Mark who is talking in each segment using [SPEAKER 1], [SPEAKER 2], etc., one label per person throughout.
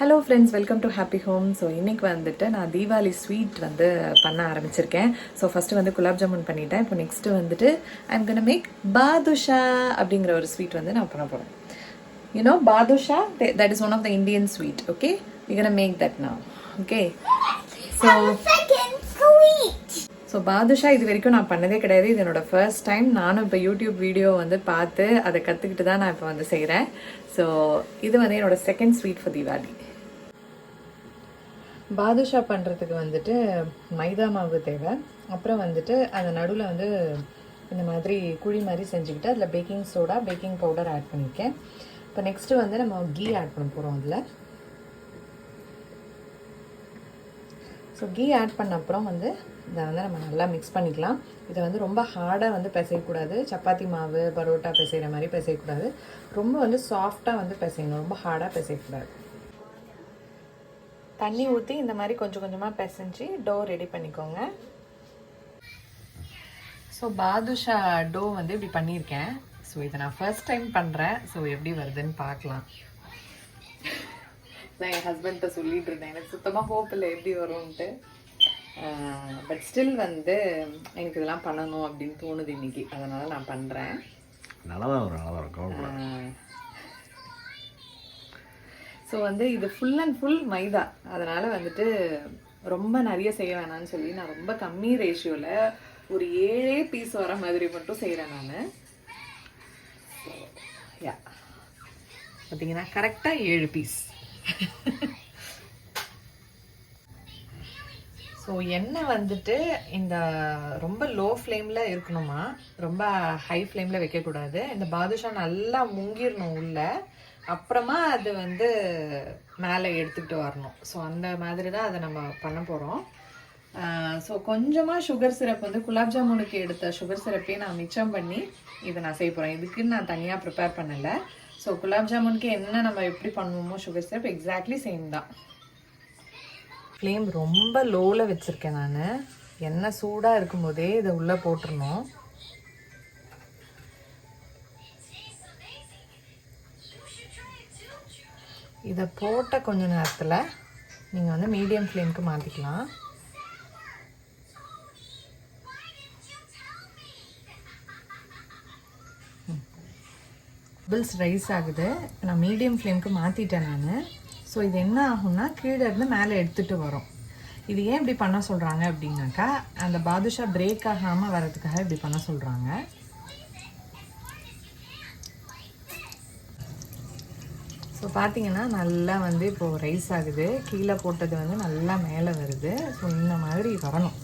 [SPEAKER 1] Hello friends, welcome to happy home. So இன்றைக்கி வந்துட்டு நான் தீபாவளி ஸ்வீட் வந்து பண்ண ஆரம்பிச்சிருக்கேன். ஸோ ஃபஸ்ட்டு வந்து குலாப் ஜாமுன் பண்ணிட்டேன். இப்போ நெக்ஸ்ட்டு வந்துட்டு ஐம் கோனா மேக் பாதுஷா அப்படிங்கிற ஒரு ஸ்வீட் வந்து நான் பண்ண போகிறேன். You know badusha, that is one of the Indian sweet. Okay, we gonna make that now. Okay, so badusha இது வரைக்கும் நான் பண்ணதே கிடையாது. இது என்னோட ஃபர்ஸ்ட் டைம். நானும் இப்போ யூடியூப் வீடியோ வந்து பார்த்து அதை கற்றுக்கிட்டு தான் நான் இப்போ வந்து செய்கிறேன். ஸோ இது வந்து என்னோட செகண்ட் ஸ்வீட் ஃபார் தீபாவளி. பாதுஷா பண்ணுறதுக்கு வந்துட்டு மைதா மாவு தேவை. அப்புறம் வந்துட்டு அந்த நடுவில் வந்து இந்த மாதிரி குழி மாதிரி செஞ்சுக்கிட்டு அதில் baking soda, baking powder add பண்ணியிருக்கேன். இப்போ நெக்ஸ்ட்டு வந்து நம்ம கீ ஆட் பண்ண போகிறோம் அதில். ஸோ கீ ஆட் பண்ண அப்புறம் வந்து இதை வந்து நம்ம நல்லா மிக்ஸ் பண்ணிக்கலாம். இதை வந்து ரொம்ப ஹார்டாக வந்து பிசையக்கூடாது. சப்பாத்தி மாவு, பரோட்டா பிசைகிற மாதிரி பிசையக்கூடாது. ரொம்ப வந்து சாஃப்டாக வந்து பிசையணும், ரொம்ப ஹார்டாக பிசையக்கூடாது. தண்ணி ஊற்றி இந்த மாதிரி கொஞ்சம் கொஞ்சமாக பிசைஞ்சு டோ ரெடி பண்ணிக்கோங்க. ஸோ பாதுஷா டோ வந்து இப்படி பண்ணியிருக்கேன். ஸோ இதை நான் ஃபர்ஸ்ட் டைம் பண்ணுறேன். ஸோ எப்படி வருதுன்னு பார்க்கலாம். நான் என் ஹஸ்பண்ட்ட சொல்லிட்டு இருந்தேன், எனக்கு சுத்தமாக ஹோப் இல்லை எப்படி வரும்ன்ட்டு. பட் ஸ்டில் வந்து எனக்கு இதெல்லாம் பண்ணணும் அப்படின்னு தோணுது இன்னைக்கு. அதனால் நான் பண்ணுறேன்.
[SPEAKER 2] நல்லா தான் வரும்.
[SPEAKER 1] ஸோ வந்து இது ஃபுல் அண்ட் ஃபுல் மைதா. அதனால் வந்துட்டு ரொம்ப நிறைய செய்ய வேணாம்னு சொல்லி நான் ரொம்ப கம்மி ரேஷியோவில் ஒரு 7 பீஸ் வர மாதிரி மட்டும் செய்கிறேன் நான். யா, பார்த்தீங்கன்னா கரெக்டாக 7 பீஸ். ஸோ எண்ணெய் வந்துட்டு இந்த ரொம்ப லோ ஃப்ளேமில் இருக்கணுமா, ரொம்ப ஹை ஃப்ளேமில் வைக்கக்கூடாது. இந்த பாதுஷா நல்லா முங்கிடணும் உள்ள, அப்புறமா அது வந்து மேலே எடுத்துக்கிட்டு வரணும். ஸோ அந்த மாதிரி தான் அதை நம்ம பண்ண போகிறோம். ஸோ கொஞ்சமாக சுகர் சிரப் வந்து குலாப் ஜாமுனுக்கு எடுத்த சுகர் சிரப்பே நான் மிச்சம் பண்ணி இதை நான் செய்ய போகிறேன். இதுக்குன்னு நான் தனியாக ப்ரிப்பேர் பண்ணலை. ஸோ குலாப் ஜாமுனுக்கு என்ன நம்ம எப்படி பண்ணுவோமோ சுகர் சிரப் எக்ஸாக்ட்லி சேம் தான். ஃப்ளேம் ரொம்ப லோவில் வச்சுருக்கேன் நான். எண்ணெய் சூடாக இருக்கும்போதே இதை உள்ளே போட்டுருணும். இதை போட்ட கொஞ்ச நேரத்தில் நீங்கள் வந்து மீடியம் ஃப்ளேமுக்கு மாற்றிக்கலாம். பபிள்ஸ் ரைஸ் ஆகுது. நான் மீடியம் ஃப்ளேமுக்கு மாற்றிட்டேன் நான். ஸோ இது என்ன ஆகும்னா கீழே இருந்து மேலே எடுத்துகிட்டு வரும். இது ஏன் இப்படி பண்ண சொல்கிறாங்க அப்படின்னாக்கா, அந்த பாதுஷா பிரேக் ஆகாமல் வர்றதுக்காக இப்படி பண்ண சொல்கிறாங்க. ஸோ பார்த்தீங்கன்னா நல்லா வந்து இப்போது ரைஸ் ஆகுது. கீழே போட்டது வந்து நல்லா மேலே வருது. ஸோ இந்த மாதிரி வரணும்.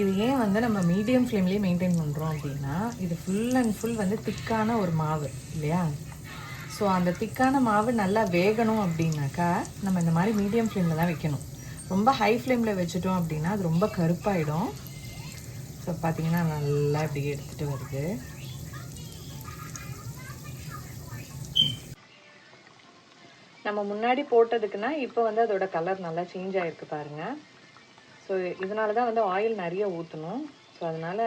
[SPEAKER 1] இது ஏன் வந்து நம்ம மீடியம் ஃப்ளேம்லேயே மெயின்டைன் பண்ணுறோம் அப்படின்னா, இது ஃபுல் அண்ட் ஃபுல் வந்து திக்கான ஒரு மாவு இல்லையா. ஸோ அந்த திக்கான மாவு நல்லா வேகணும் அப்படின்னாக்கா நம்ம இந்த மாதிரி மீடியம் ஃப்ளேமில் தான் வைக்கணும். ரொம்ப ஹை ஃப்ளேமில் வச்சுட்டோம் அப்படின்னா அது ரொம்ப கருப்பாயிடும். ஸோ பார்த்தீங்கன்னா நல்லா இப்படி எடுத்துகிட்டு வருது. நம்ம முன்னாடி போட்டதுக்குன்னா இப்போ வந்து அதோட கலர் நல்லா சேஞ்ச் ஆகிருக்கு பாருங்கள். ஸோ இதனால தான் வந்து ஆயில் நிறைய ஊற்றணும். ஸோ அதனால்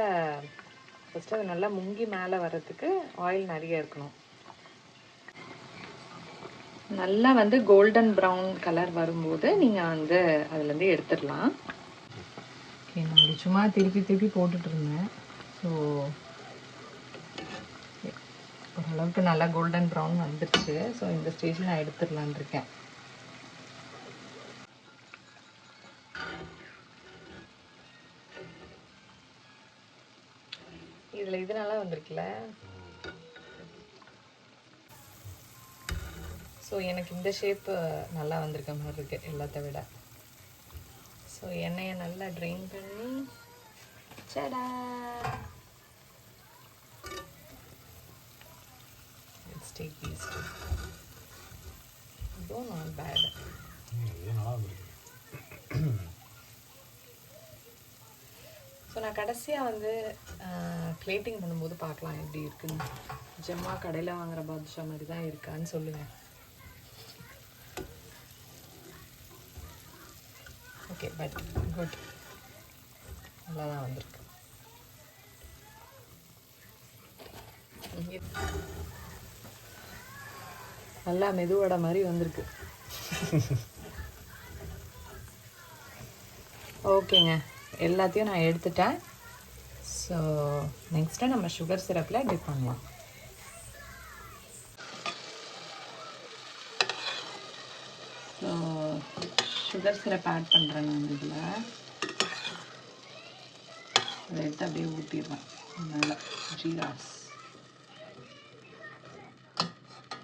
[SPEAKER 1] ஃபஸ்ட்டு அது நல்லா முங்கி மேலே வர்றதுக்கு ஆயில் நிறைய இருக்கணும். நல்லா வந்து கோல்டன் ப்ரௌன் கலர் வரும்போது நீங்கள் வந்து அதுலேருந்து எடுத்துடலாம். ஓகே, நான் அப்படி சும்மா திருப்பி திருப்பி போட்டுட்டு இருந்தேன். ஸோ ஓரளவுக்கு நல்லா கோல்டன் ப்ரௌன் வந்துடுச்சு. ஸோ இந்த ஸ்டேஜில் நான் எடுத்துடலான் இருக்கேன். இதில் இது நல்லா வந்திருக்குல்ல. ஸோ எனக்கு இந்த ஷேப்பு நல்லா வந்திருக்க மாதிரி இருக்குது எல்லாத்த விட. ஸோ எண்ணெயை நல்லா ட்ரெயின் பண்ணி சடா லெட்ஸ் டேக் தீஸ். இதுவும் நாட் பேட். ஸோ நான் கடைசியாக வந்து பிளேட்டிங் பண்ணும்போது பார்க்கலாம் எப்படி இருக்குன்னு. ஜம்மா கடையில் வாங்குகிற பாதுஷா மாதிரி தான் இருக்கான்னு சொல்லுவேன். ஓகே, பட் குட், நல்லா தான் வந்திருக்கு. நல்லா மெதுவடை மாதிரி வந்திருக்கு. ஓகேங்க, எல்லாத்தையும் நான் எடுத்துட்டேன். ஸோ நெக்ஸ்ட்டு நம்ம சுகர் சிரப்பில் டிப் பண்ணலாம். ஸோ சுகர் சிரப் ஆட் பண்ணுறேன் நான் இதில். அதை எடுத்து அப்படியே ஊற்றிடுவேன் மேலே ஜீராஸ்.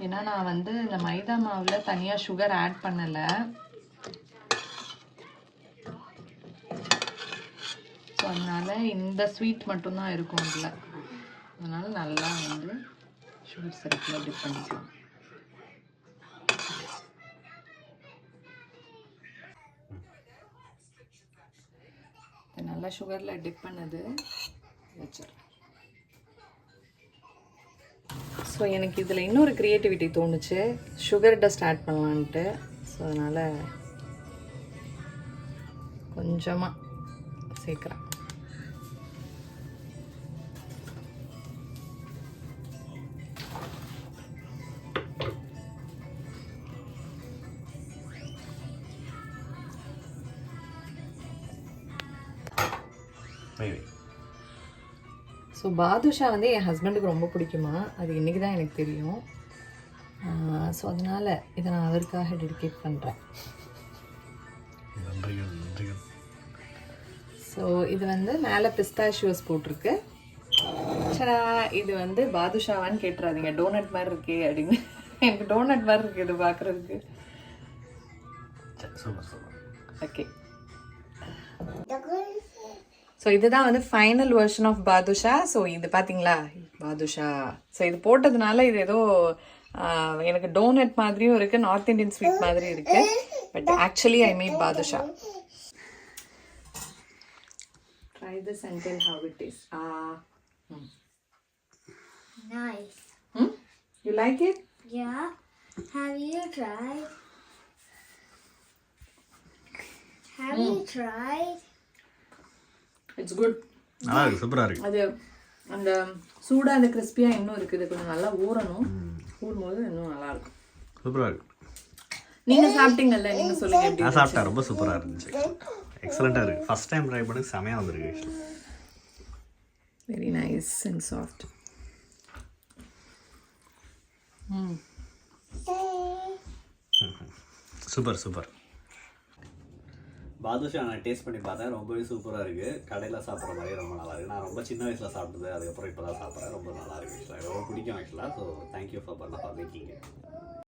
[SPEAKER 1] ஏன்னா நான் வந்து இந்த மைதா மாவில் தனியாக சுகர் ஆட் பண்ணலை. ஸோ அதனால் இந்த ஸ்வீட் மட்டும்தான் இருக்கும் இதில். அதனால் நல்லா வந்து சுகர் சிரப்பில் டிப் பண்ணிக்கலாம். நல்லா சுகரில் டிப் பண்ணது வச்சிடறேன். ஸோ எனக்கு இதில் இன்னொரு க்ரியேட்டிவிட்டி தோணுச்சு, சுகர் டஸ்ட் ஆட் பண்ணலான்ட்டு. ஸோ அதனால் கொஞ்சமாக சேர்க்குறேன். ஸோ பாதுஷா வந்து என் ஹஸ்பண்டுக்கு ரொம்ப பிடிக்குமா, அது இன்றைக்கி தான் எனக்கு தெரியும். ஸோ அதனால் இதை நான் அவருக்காக டெடிகேட் பண்ணுறேன். ஸோ இது வந்து மேலே பிஸ்தாஷியோஸ் போட்டிருக்கு. சரா, இது வந்து பாதுஷாவான்னு கேட்டுறாதீங்க, டோனட் மாதிரி இருக்கே அப்படின்னு. எனக்கு டோனட் மாதிரி இருக்குது இது பார்க்குறதுக்கு. ஓகே, ஸோ இதுதான் வந்து final version of badusha. So இது பார்த்தீங்களா பாதுஷா. ஸோ இது போட்டதுனால இது ஏதோ எனக்கு டோனட் மாதிரியும் இருக்குது, நார்த் இந்தியன் ஸ்வீட் மாதிரி இருக்குது. But actually I made badusha. Try this and tell how it is.
[SPEAKER 3] Nice.
[SPEAKER 1] You like it?
[SPEAKER 3] Yeah. Have you tried? Have you tried?
[SPEAKER 1] It's good.
[SPEAKER 2] நல்லா இருக்கு, சூப்பராக இருக்கு.
[SPEAKER 1] அது அந்த சூடாக அந்த கிறிஸ்பியாக இன்னும் இருக்குது, கொஞ்சம் நல்லா ஊறணும். ஊறும்போது இன்னும் நல்லா இருக்கும்.
[SPEAKER 2] சூப்பராக இருக்கு.
[SPEAKER 1] நீங்கள் சாப்பிட்டீங்கல்ல, நீங்கள் சொல்லுங்க எப்படி.
[SPEAKER 2] நான் சாப்பிட்டேன், ரொம்ப சூப்பராக இருந்துச்சு. எக்ஸலண்ட்டாக இருக்குது. ஃபஸ்ட் டைம் ட்ரை பண்ணி செமையாக வந்திருக்கு.
[SPEAKER 1] Very nice and soft.
[SPEAKER 2] Super super. Badusha நான் டேஸ்ட் பண்ணி பார்த்தேன், ரொம்பவே சூப்பராக இருக்குது. கடையில் சாப்பிட்ற மாதிரி ரொம்ப நல்லா இருக்குது. நான் ரொம்ப சின்ன வயசில் சாப்பிட்டது, அதுக்கப்புறம் இப்போ தான் சாப்பிட்றேன். ரொம்ப நல்லா இருக்குது. ஆக்சுவலாக ரொம்ப பிடிக்கும் ஆக்சுவலாக. So thank you for making.